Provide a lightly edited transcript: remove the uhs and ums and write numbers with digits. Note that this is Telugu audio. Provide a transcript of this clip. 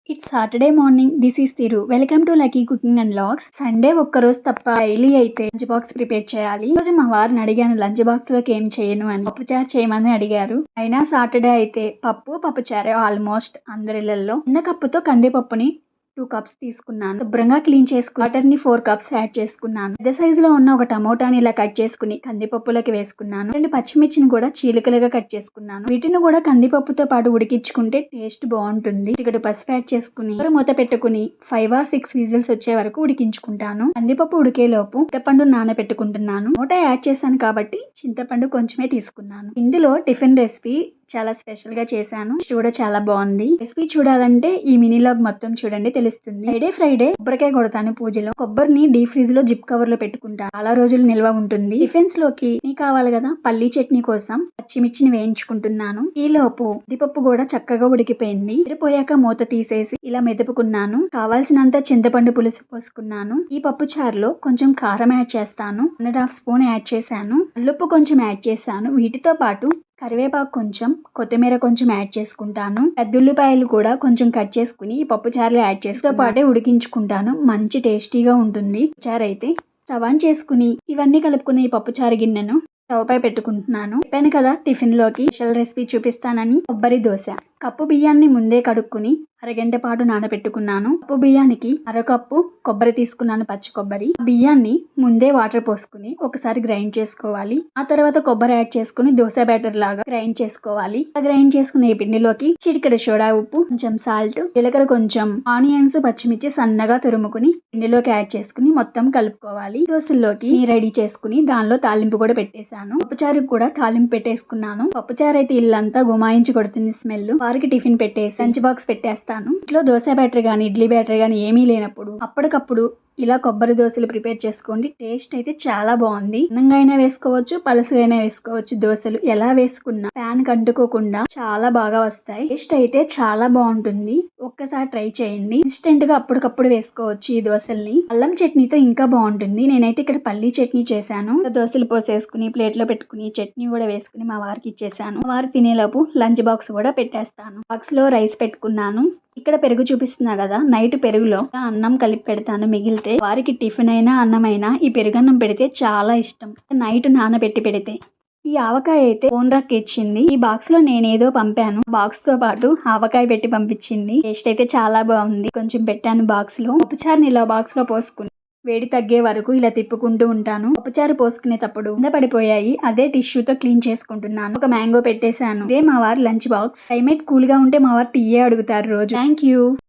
It's Saturday morning. This is Thiru. Welcome to Lucky Cooking and Vlogs. Sunday ఒక్కరోజు తప్ప డైలీ అయితే లంచ్ బాక్స్ ప్రిపేర్ చేయాలి. ఈ రోజు మా వారిని అడిగాను లంచ్ బాక్స్ లోకి ఏం చేయను అని. పప్పుచారు చేయమని అడిగారు. అయినా సాటర్డే అయితే పప్పుచారే ఆల్మోస్ట్ అందరిళ్లలో. చిన్న కప్పుతో కందిపప్పుని 2 కప్స్ తీసుకున్నాను. శుభ్రంగా క్లీన్ చేసుకుని వాటర్ ని 4 కప్స్ యాడ్ చేసుకున్నాను. పెద్ద సైజులో ఉన్న ఒక టమోటాని ఇలా కట్ చేసుకుని కందిపప్పులోకి వేసుకున్నాను. 2 పచ్చిమిర్చిని కూడా చీలికలుగా కట్ చేసుకున్నాను. వీటిని కూడా కందిపప్పుతో పాటు ఉడికించుకుంటే టేస్ట్ బాగుంటుంది. ఇక్కడ పసుపు యాడ్ చేసుకుని మూత పెట్టుకుని 5 or 6 విజిల్స్ వచ్చే వరకు ఉడికించుకుంటాను. కందిపప్పు ఉడికేలోపు చింతపండు నానబెట్టుకుంటున్నాను. టమోటా యాడ్ చేశాను కాబట్టి చింతపండు కొంచెమే తీసుకున్నాను. ఇందులో టిఫిన్ రెసిపీ చాలా స్పెషల్ గా చేశాను. కూడా చాలా బాగుంది. రెసిపీ చూడాలంటే ఈ మినీ లాగ్ మొత్తం చూడండి, తెలుస్తుంది. ఫ్రైడే కొబ్బరికాయ కొడతాను పూజలో. కొబ్బరిని డీప్ ఫ్రిజ్ లో జిప్ కవర్ లో పెట్టుకుంటాను. చాలా రోజులు నిల్వ ఉంటుంది. టిఫిన్స్ లోకి కావాలి కదా, పల్లీ చట్నీ కోసం పచ్చిమిర్చిని వేయించుకుంటున్నాను. ఈ లోపు ఉద్దిపప్పు కూడా చక్కగా ఉడికిపోయింది. పోయాక మూత తీసేసి ఇలా మెదుపుకున్నాను. కావాల్సినంత చింతపండు పులుసు పోసుకున్నాను. ఈ పప్పు చారులో కొంచెం కారం యాడ్ చేస్తాను. 1.5 స్పూన్ యాడ్ చేశాను. కల్లుప్పు కొంచెం యాడ్ చేశాను. వీటితో పాటు కరివేపాకు కొంచెం, కొత్తిమీర కొంచెం యాడ్ చేసుకుంటాను. పెద్దుల్లిపాయలు కూడా కొంచెం కట్ చేసుకుని ఈ పప్పు చారులో యాడ్ చేస్తూ పాటే ఉడికించుకుంటాను. మంచి టేస్టీగా ఉంటుంది చారు అయితే. స్టవ్ ఆన్ చేసుకుని ఇవన్నీ కలుపుకున్న ఈ పప్పు చారు గిన్నెను స్టవ్ పై పెట్టుకుంటున్నాను. చెప్పాను కదా టిఫిన్ లోకి స్పెషల్ రెసిపీ చూపిస్తానని. కొబ్బరి దోశ. కప్పు బియ్యాన్ని ముందే కడుక్కుని అరగంట పాటు నానబెట్టుకున్నాను. కప్పు బియ్యానికి అరకప్పు కొబ్బరి తీసుకున్నాను, పచ్చి కొబ్బరి. బియ్యాన్ని ముందే వాటర్ పోసుకుని ఒకసారి గ్రైండ్ చేసుకోవాలి. ఆ తర్వాత కొబ్బరి యాడ్ చేసుకుని దోశ బ్యాటర్ లాగా గ్రైండ్ చేసుకోవాలి. గ్రైండ్ చేసుకునే ఈ పిండిలోకి చిటికెడు సోడా ఉప్పు, కొంచెం సాల్ట్, జీలకర్ర, కొంచెం ఆనియన్స్, పచ్చిమిర్చి సన్నగా తురుముకుని పిండిలోకి యాడ్ చేసుకుని మొత్తం కలుపుకోవాలి. దోశల్లోకి రెడీ చేసుకుని దానిలో తాలింపు కూడా పెట్టేశాను. పప్పుచారుకు కూడా తాలింపు పెట్టేసుకున్నాను. పప్పుచారు అయితే ఇల్లంతా గుమాయించి కొడుతుంది స్మెల్. వారికి టిఫిన్ పెట్టేసి లంచ్ బాక్స్ పెట్టేస్తాను. ఇంట్లో దోశ బ్యాటర్ గానీ ఇడ్లీ బ్యాటర్ గానీ ఏమీ లేనప్పుడు అప్పటికప్పుడు ఇలా కొబ్బరి దోశలు ప్రిపేర్ చేసుకోండి. టేస్ట్ అయితే చాలా బాగుంది. అన్నంగా అయినా వేసుకోవచ్చు, పలుసుగా అయినా వేసుకోవచ్చు. దోశలు ఎలా వేసుకున్నా ప్యాన్ కంటుకోకుండా చాలా బాగా వస్తాయి. టేస్ట్ అయితే చాలా బాగుంటుంది. ఒక్కసారి ట్రై చేయండి. ఇన్స్టెంట్ గా అప్పటికప్పుడు వేసుకోవచ్చు ఈ దోశల్ని. అల్లం చట్నీతో ఇంకా బాగుంటుంది. నేనైతే ఇక్కడ పల్లీ చట్నీ చేశాను. దోశలు పోసేసుకుని ప్లేట్ లో పెట్టుకుని చట్నీ కూడా వేసుకుని మా వారికి ఇచ్చేసాను. వారు తినేలోపు లంచ్ బాక్స్ కూడా పెట్టేస్తాను. బాక్స్ లో రైస్ పెట్టుకున్నాను. ఇక్కడ పెరుగు చూపిస్తున్నా కదా, నైట్ పెరుగులో అన్నం కలిపి పెడతాను. మిగిలితే వారికి టిఫిన్ అయినా అన్నమైనా ఈ పెరుగన్నం పెడితే చాలా ఇష్టం. నైట్ నానబెట్టి పెడితే. ఈ ఆవకాయ అయితే ఓన్రాక్ ఇచ్చింది. ఈ బాక్స్ లో నేనేదో పంపాను. బాక్స్ తో పాటు ఆవకాయ పెట్టి పంపించింది. టేస్ట్ అయితే చాలా బాగుంది. కొంచెం పెట్టాను బాక్స్ లో. పప్పుచారుని ఇలా బాక్స్ లో పోసుకుని వేడి తగ్గే వరకు ఇలా తిప్పుకుంటూ ఉంటాను. పప్పుచారు పోసుకునేటప్పుడు కింద పడిపోయాయి. అదే టిష్యూతో క్లీన్ చేసుకుంటున్నాను. ఒక మ్యాంగో పెట్టేశాను. ఇదే మా వారి లంచ్ బాక్స్. క్లైమేట్ కూల్ గా ఉంటే మా వారు టీయే అడుగుతారు రోజు. Thank you.